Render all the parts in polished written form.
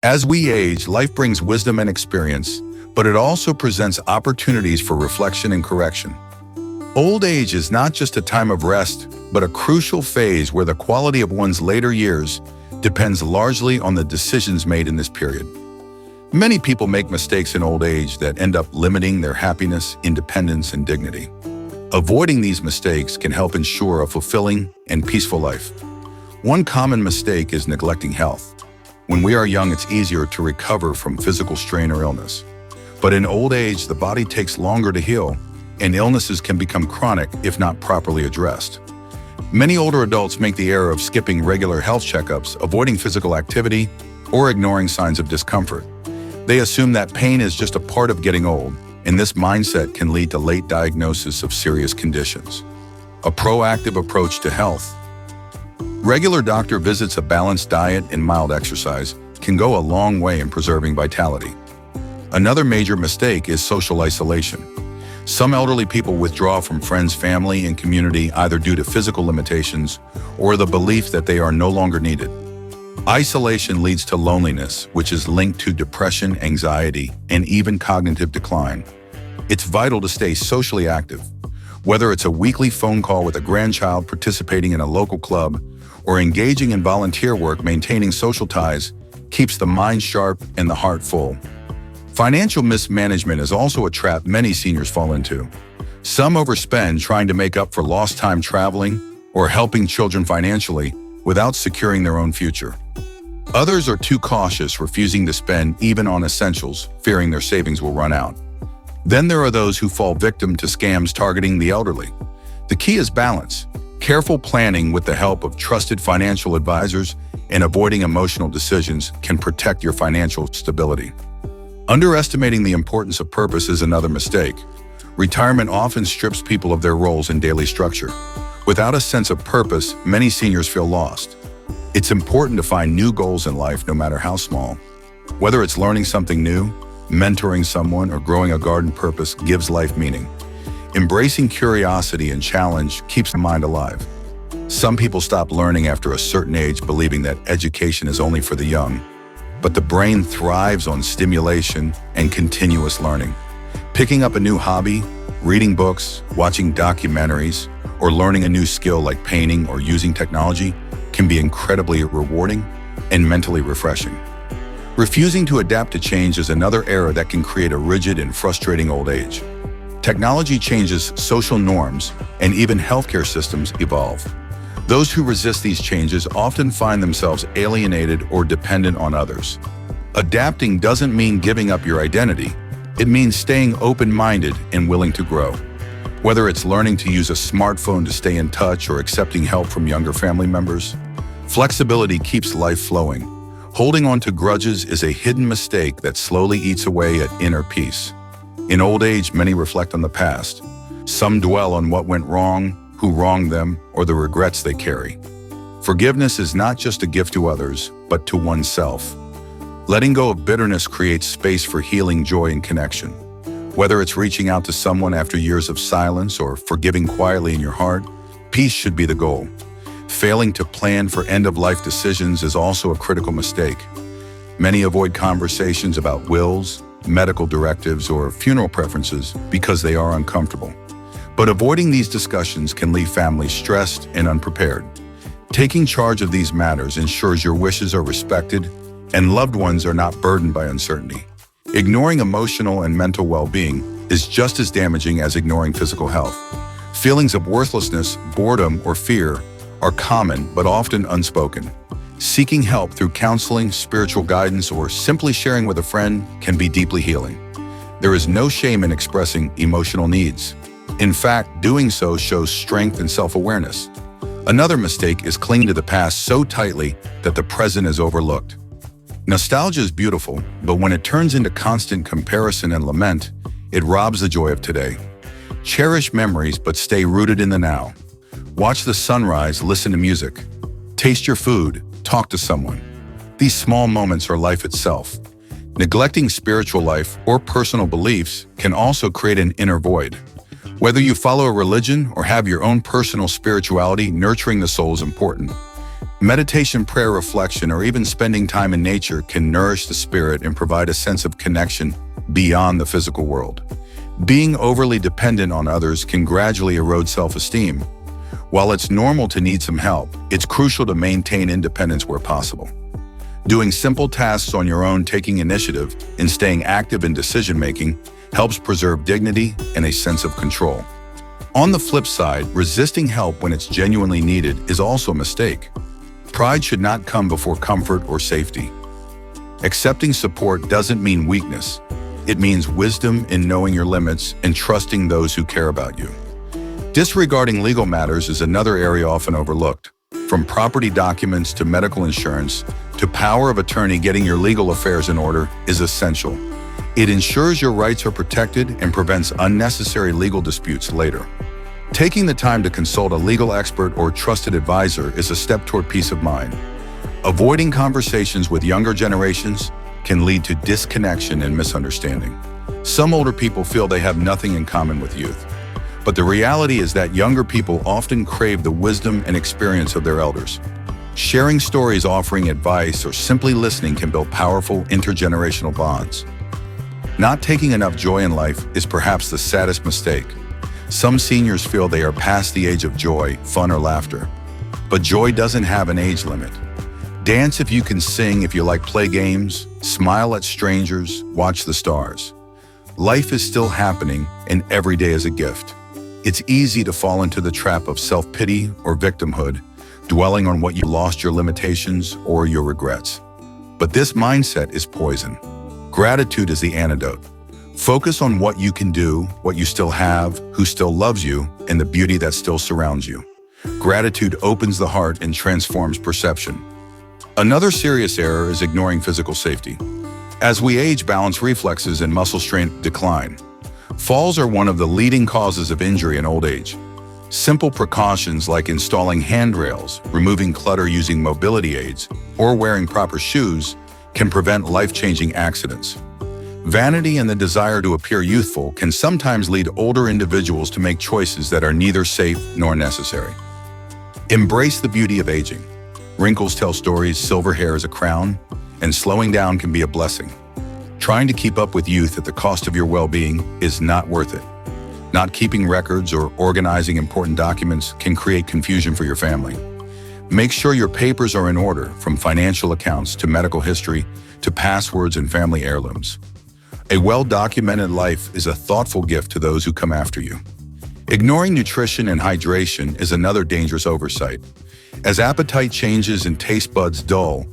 As we age, life brings wisdom and experience, but it also presents opportunities for reflection and correction. Old age is not just a time of rest, but a crucial phase where the quality of one's later years depends largely on the decisions made in this period. Many people make mistakes in old age that end up limiting their happiness, independence, and dignity. Avoiding these mistakes can help ensure a fulfilling and peaceful life. One common mistake is neglecting health. When we are young, it's easier to recover from physical strain or illness. But in old age, the body takes longer to heal, and illnesses can become chronic if not properly addressed. Many older adults make the error of skipping regular health checkups, avoiding physical activity, or ignoring signs of discomfort. They assume that pain is just a part of getting old, and this mindset can lead to late diagnosis of serious conditions. A proactive approach to health. Regular doctor visits, a balanced diet, and mild exercise can go a long way in preserving vitality. Another major mistake is social isolation. Some elderly people withdraw from friends, family, and community either due to physical limitations or the belief that they are no longer needed. Isolation leads to loneliness, which is linked to depression, anxiety, and even cognitive decline. It's vital to stay socially active. Whether it's a weekly phone call with a grandchild, participating in a local club, or engaging in volunteer work, maintaining social ties keeps the mind sharp and the heart full. Financial mismanagement is also a trap many seniors fall into. Some overspend trying to make up for lost time traveling or helping children financially without securing their own future. Others are too cautious, refusing to spend even on essentials, fearing their savings will run out. Then there are those who fall victim to scams targeting the elderly. The key is balance. Careful planning with the help of trusted financial advisors and avoiding emotional decisions can protect your financial stability. Underestimating the importance of purpose is another mistake. Retirement often strips people of their roles in daily structure. Without a sense of purpose, many seniors feel lost. It's important to find new goals in life, no matter how small. Whether it's learning something new, mentoring someone, or growing a garden, purpose gives life meaning. Embracing curiosity and challenge keeps the mind alive. Some people stop learning after a certain age, believing that education is only for the young. But the brain thrives on stimulation and continuous learning. Picking up a new hobby, reading books, watching documentaries, or learning a new skill like painting or using technology can be incredibly rewarding and mentally refreshing. Refusing to adapt to change is another error that can create a rigid and frustrating old age. Technology changes social norms, and even healthcare systems evolve. Those who resist these changes often find themselves alienated or dependent on others. Adapting doesn't mean giving up your identity. It means staying open-minded and willing to grow. Whether it's learning to use a smartphone to stay in touch or accepting help from younger family members, flexibility keeps life flowing. Holding on to grudges is a hidden mistake that slowly eats away at inner peace. In old age, many reflect on the past. Some dwell on what went wrong, who wronged them, or the regrets they carry. Forgiveness is not just a gift to others, but to oneself. Letting go of bitterness creates space for healing, joy, and connection. Whether it's reaching out to someone after years of silence or forgiving quietly in your heart, peace should be the goal. Failing to plan for end-of-life decisions is also a critical mistake. Many avoid conversations about wills, medical directives, or funeral preferences because they are uncomfortable. But avoiding these discussions can leave families stressed and unprepared. Taking charge of these matters ensures your wishes are respected and loved ones are not burdened by uncertainty. Ignoring emotional and mental well-being is just as damaging as ignoring physical health. Feelings of worthlessness, boredom, or fear are common but often unspoken. Seeking help through counseling, spiritual guidance, or simply sharing with a friend can be deeply healing. There is no shame in expressing emotional needs. In fact, doing so shows strength and self-awareness. Another mistake is clinging to the past so tightly that the present is overlooked. Nostalgia is beautiful, but when it turns into constant comparison and lament, it robs the joy of today. Cherish memories, but stay rooted in the now. Watch the sunrise, listen to music. Taste your food, talk to someone. These small moments are life itself. Neglecting spiritual life or personal beliefs can also create an inner void. Whether you follow a religion or have your own personal spirituality, nurturing the soul is important. Meditation, prayer, reflection, or even spending time in nature can nourish the spirit and provide a sense of connection beyond the physical world. Being overly dependent on others can gradually erode self-esteem. While it's normal to need some help, it's crucial to maintain independence where possible. Doing simple tasks on your own, taking initiative, and staying active in decision-making helps preserve dignity and a sense of control. On the flip side, resisting help when it's genuinely needed is also a mistake. Pride should not come before comfort or safety. Accepting support doesn't mean weakness. It means wisdom in knowing your limits and trusting those who care about you. Disregarding legal matters is another area often overlooked. From property documents to medical insurance to power of attorney, getting your legal affairs in order is essential. It ensures your rights are protected and prevents unnecessary legal disputes later. Taking the time to consult a legal expert or trusted advisor is a step toward peace of mind. Avoiding conversations with younger generations can lead to disconnection and misunderstanding. Some older people feel they have nothing in common with youth. But the reality is that younger people often crave the wisdom and experience of their elders. Sharing stories, offering advice, or simply listening can build powerful intergenerational bonds. Not taking enough joy in life is perhaps the saddest mistake. Some seniors feel they are past the age of joy, fun, or laughter. But joy doesn't have an age limit. Dance if you can, sing if you like, play games, smile at strangers, watch the stars. Life is still happening, and every day is a gift. It's easy to fall into the trap of self-pity or victimhood, dwelling on what you lost, your limitations, or your regrets. But this mindset is poison. Gratitude is the antidote. Focus on what you can do, what you still have, who still loves you, and the beauty that still surrounds you. Gratitude opens the heart and transforms perception. Another serious error is ignoring physical safety. As we age, balance reflexes and muscle strength decline. Falls are one of the leading causes of injury in old age. Simple precautions like installing handrails, removing clutter using mobility aids, or wearing proper shoes can prevent life-changing accidents. Vanity and the desire to appear youthful can sometimes lead older individuals to make choices that are neither safe nor necessary. Embrace the beauty of aging. Wrinkles tell stories, silver hair is a crown, and slowing down can be a blessing. Trying to keep up with youth at the cost of your well-being is not worth it. Not keeping records or organizing important documents can create confusion for your family. Make sure your papers are in order, from financial accounts to medical history to passwords and family heirlooms. A well-documented life is a thoughtful gift to those who come after you. Ignoring nutrition and hydration is another dangerous oversight. As appetite changes and taste buds dull,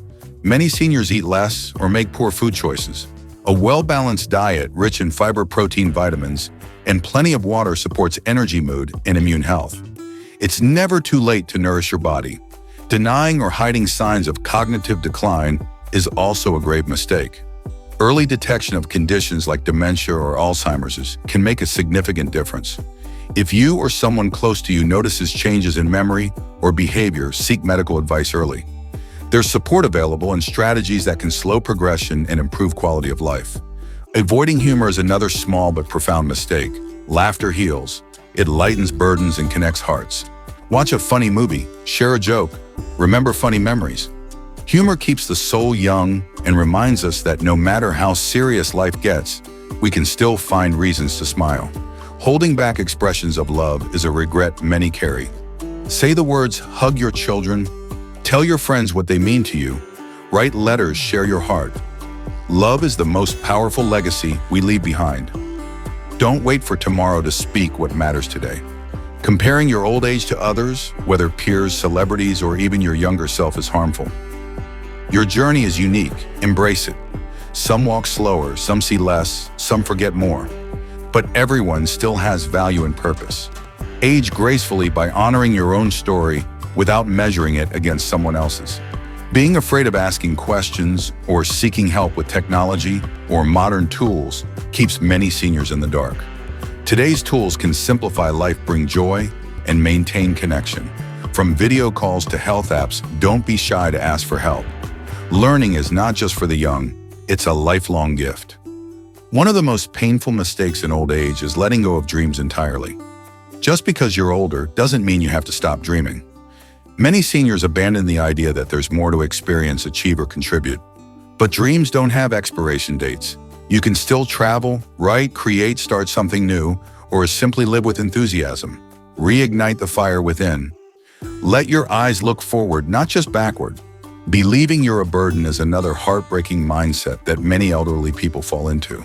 many seniors eat less or make poor food choices. A well-balanced diet rich in fiber, protein, vitamins, and plenty of water supports energy, mood, and immune health. It's never too late to nourish your body. Denying or hiding signs of cognitive decline is also a grave mistake. Early detection of conditions like dementia or Alzheimer's can make a significant difference. If you or someone close to you notices changes in memory or behavior, seek medical advice early. There's support available and strategies that can slow progression and improve quality of life. Avoiding humor is another small but profound mistake. Laughter heals. It lightens burdens and connects hearts. Watch a funny movie, share a joke, remember funny memories. Humor keeps the soul young and reminds us that no matter how serious life gets, we can still find reasons to smile. Holding back expressions of love is a regret many carry. Say the words, hug your children, tell your friends what they mean to you, write letters, share your heart. Love is the most powerful legacy we leave behind. Don't wait for tomorrow to speak what matters today. Comparing your old age to others, whether peers, celebrities, or even your younger self, is harmful. Your journey is unique. Embrace it. Some walk slower, some see less, some forget more. But everyone still has value and purpose. Age gracefully by honoring your own story without measuring it against someone else's. Being afraid of asking questions or seeking help with technology or modern tools keeps many seniors in the dark. Today's tools can simplify life, bring joy, and maintain connection. From video calls to health apps, don't be shy to ask for help. Learning is not just for the young, it's a lifelong gift. One of the most painful mistakes in old age is letting go of dreams entirely. Just because you're older doesn't mean you have to stop dreaming. Many seniors abandon the idea that there's more to experience, achieve, or contribute. But dreams don't have expiration dates. You can still travel, write, create, start something new, or simply live with enthusiasm. Reignite the fire within. Let your eyes look forward, not just backward. Believing you're a burden is another heartbreaking mindset that many elderly people fall into.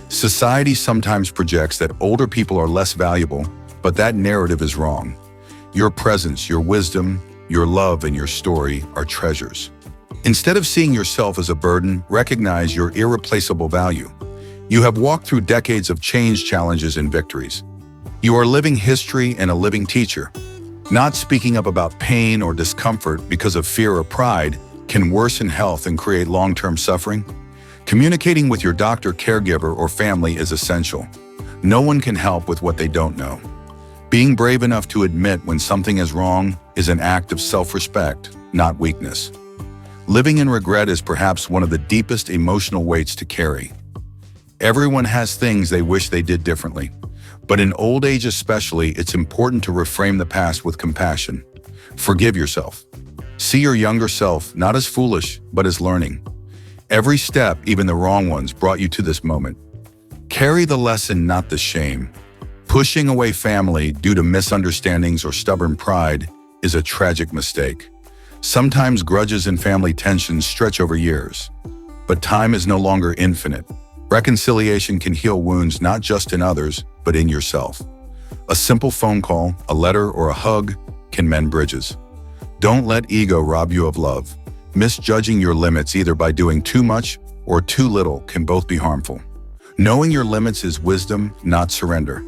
Society sometimes projects that older people are less valuable, but that narrative is wrong. Your presence, your wisdom, your love, and your story are treasures. Instead of seeing yourself as a burden, recognize your irreplaceable value. You have walked through decades of change, challenges, and victories. You are living history and a living teacher. Not speaking up about pain or discomfort because of fear or pride can worsen health and create long-term suffering. Communicating with your doctor, caregiver, or family is essential. No one can help with what they don't know. Being brave enough to admit when something is wrong is an act of self-respect, not weakness. Living in regret is perhaps one of the deepest emotional weights to carry. Everyone has things they wish they did differently. But in old age especially, it's important to reframe the past with compassion. Forgive yourself. See your younger self not as foolish, but as learning. Every step, even the wrong ones, brought you to this moment. Carry the lesson, not the shame. Pushing away family due to misunderstandings or stubborn pride is a tragic mistake. Sometimes grudges and family tensions stretch over years. But time is no longer infinite. Reconciliation can heal wounds not just in others, but in yourself. A simple phone call, a letter, or a hug can mend bridges. Don't let ego rob you of love. Misjudging your limits either by doing too much or too little can both be harmful. Knowing your limits is wisdom, not surrender.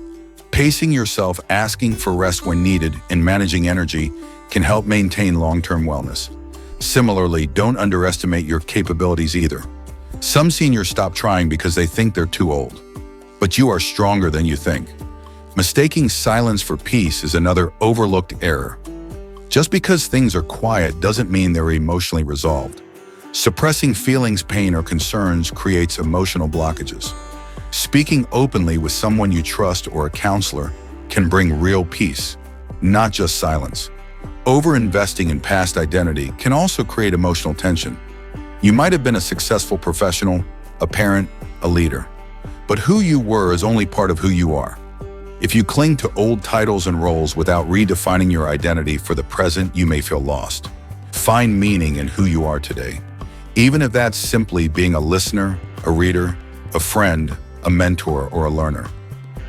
Pacing yourself, asking for rest when needed, and managing energy can help maintain long-term wellness. Similarly, don't underestimate your capabilities either. Some seniors stop trying because they think they're too old. But you are stronger than you think. Mistaking silence for peace is another overlooked error. Just because things are quiet doesn't mean they're emotionally resolved. Suppressing feelings, pain, or concerns creates emotional blockages. Speaking openly with someone you trust or a counselor can bring real peace, not just silence. Over-investing in past identity can also create emotional tension. You might have been a successful professional, a parent, a leader. But who you were is only part of who you are. If you cling to old titles and roles without redefining your identity for the present, you may feel lost. Find meaning in who you are today, even if that's simply being a listener, a reader, a friend, a mentor, or a learner.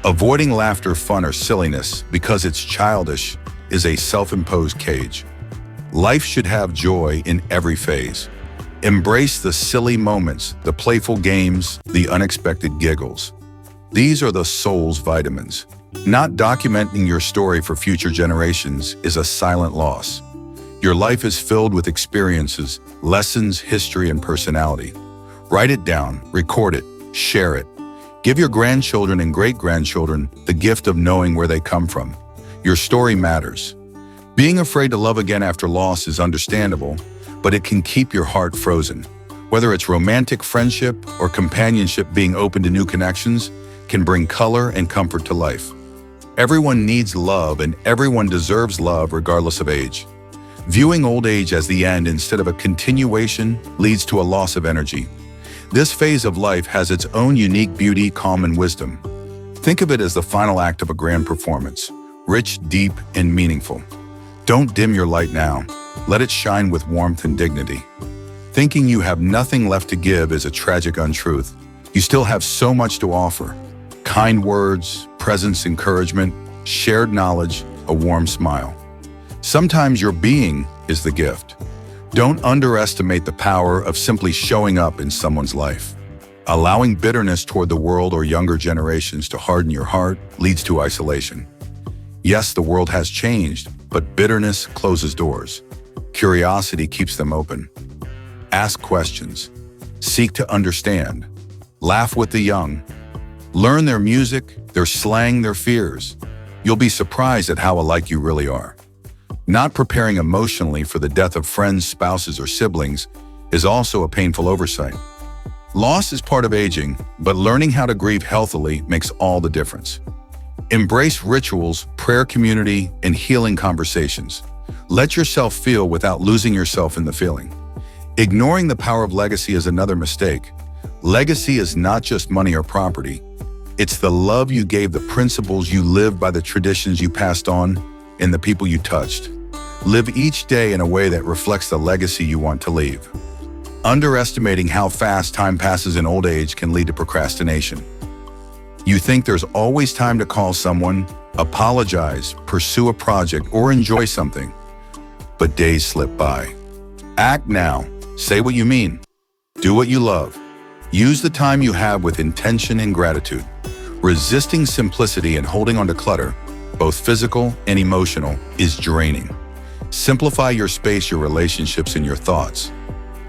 Avoiding laughter, fun, or silliness because it's childish is a self-imposed cage. Life should have joy in every phase. Embrace the silly moments, the playful games, the unexpected giggles. These are the soul's vitamins. Not documenting your story for future generations is a silent loss. Your life is filled with experiences, lessons, history, and personality. Write it down, record it, share it. Give your grandchildren and great-grandchildren the gift of knowing where they come from. Your story matters. Being afraid to love again after loss is understandable, but it can keep your heart frozen. Whether it's romantic friendship or companionship, being open to new connections can bring color and comfort to life. Everyone needs love, and everyone deserves love regardless of age. Viewing old age as the end instead of a continuation leads to a loss of energy. This phase of life has its own unique beauty, calm, and wisdom. Think of it as the final act of a grand performance, rich, deep, and meaningful. Don't dim your light now. Let it shine with warmth and dignity. Thinking you have nothing left to give is a tragic untruth. You still have so much to offer. Kind words, presence, encouragement, shared knowledge, a warm smile. Sometimes your being is the gift. Don't underestimate the power of simply showing up in someone's life. Allowing bitterness toward the world or younger generations to harden your heart leads to isolation. Yes, the world has changed, but bitterness closes doors. Curiosity keeps them open. Ask questions. Seek to understand. Laugh with the young. Learn their music, their slang, their fears. You'll be surprised at how alike you really are. Not preparing emotionally for the death of friends, spouses, or siblings is also a painful oversight. Loss is part of aging, but learning how to grieve healthily makes all the difference. Embrace rituals, prayer, community, and healing conversations. Let yourself feel without losing yourself in the feeling. Ignoring the power of legacy is another mistake. Legacy is not just money or property. It's the love you gave, the principles you lived by, the traditions you passed on, and the people you touched. Live each day in a way that reflects the legacy you want to leave. Underestimating how fast time passes in old age can lead to procrastination. You think there's always time to call someone, apologize, pursue a project, or enjoy something. But days slip by. Act now. Say what you mean. Do what you love. Use the time you have with intention and gratitude. Resisting simplicity and holding on to clutter, both physical and emotional, is draining. Simplify your space, your relationships, and your thoughts.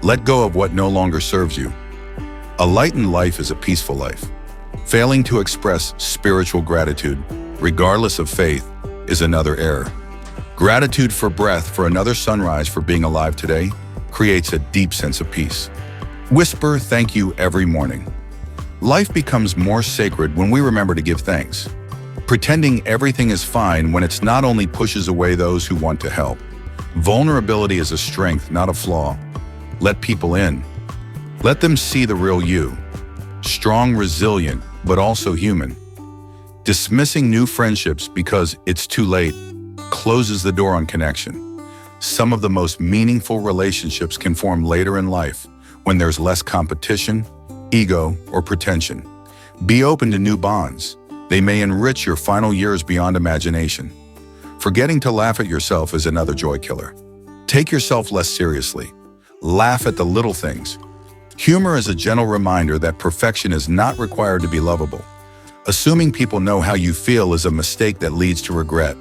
Let go of what no longer serves you. A lightened life is a peaceful life. Failing to express spiritual gratitude, regardless of faith, is another error. Gratitude for breath, for another sunrise, for being alive today, creates a deep sense of peace. Whisper thank you every morning. Life becomes more sacred when we remember to give thanks. Pretending everything is fine when it's not only pushes away those who want to help. Vulnerability is a strength, not a flaw. Let people in. Let them see the real you. Strong, resilient, but also human. Dismissing new friendships because it's too late closes the door on connection. Some of the most meaningful relationships can form later in life when there's less competition, ego, or pretension. Be open to new bonds. They may enrich your final years beyond imagination. Forgetting to laugh at yourself is another joy killer. Take yourself less seriously. Laugh at the little things. Humor is a gentle reminder that perfection is not required to be lovable. Assuming people know how you feel is a mistake that leads to regret.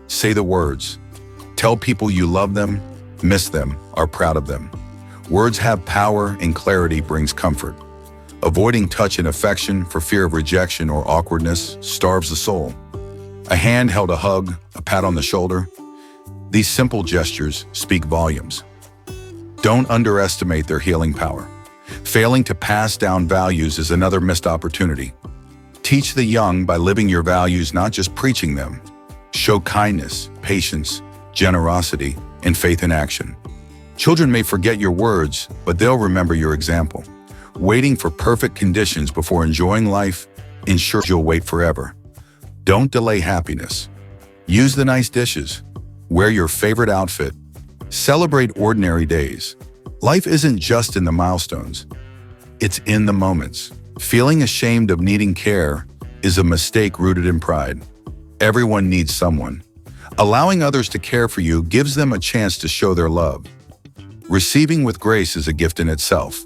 Say the words. Tell people you love them, miss them, are proud of them. Words have power, and clarity brings comfort. Avoiding touch and affection for fear of rejection or awkwardness starves the soul. A hand held, a hug, a pat on the shoulder. These simple gestures speak volumes. Don't underestimate their healing power. Failing to pass down values is another missed opportunity. Teach the young by living your values, not just preaching them. Show kindness, patience, generosity, and faith in action. Children may forget your words, but they'll remember your example. Waiting for perfect conditions before enjoying life ensures you'll wait forever. Don't delay happiness. Use the nice dishes. Wear your favorite outfit. Celebrate ordinary days. Life isn't just in the milestones. It's in the moments. Feeling ashamed of needing care is a mistake rooted in pride. Everyone needs someone. Allowing others to care for you gives them a chance to show their love. Receiving with grace is a gift in itself.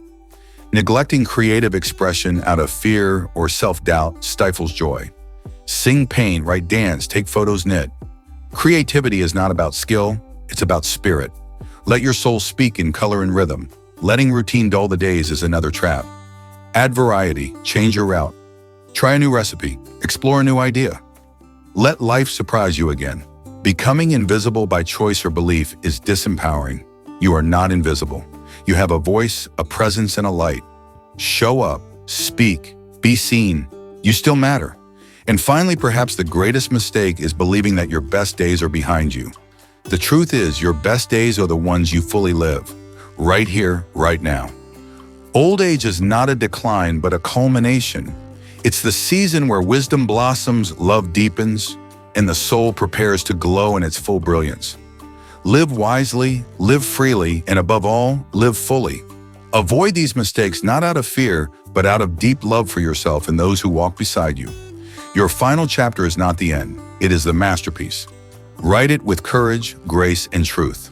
Neglecting creative expression out of fear or self-doubt stifles joy. Sing, paint, write, dance, take photos, knit. Creativity is not about skill, it's about spirit. Let your soul speak in color and rhythm. Letting routine dull the days is another trap. Add variety, change your route. Try a new recipe, explore a new idea. Let life surprise you again. Becoming invisible by choice or belief is disempowering. You are not invisible. You have a voice, a presence, and a light. Show up, speak, be seen. You still matter. And finally, perhaps the greatest mistake is believing that your best days are behind you. The truth is, your best days are the ones you fully live, right here, right now. Old age is not a decline, but a culmination. It's the season where wisdom blossoms, love deepens, and the soul prepares to glow in its full brilliance. Live wisely, live freely, and above all, live fully. Avoid these mistakes not out of fear, but out of deep love for yourself and those who walk beside you. Your final chapter is not the end, it is the masterpiece. Write it with courage, grace, and truth.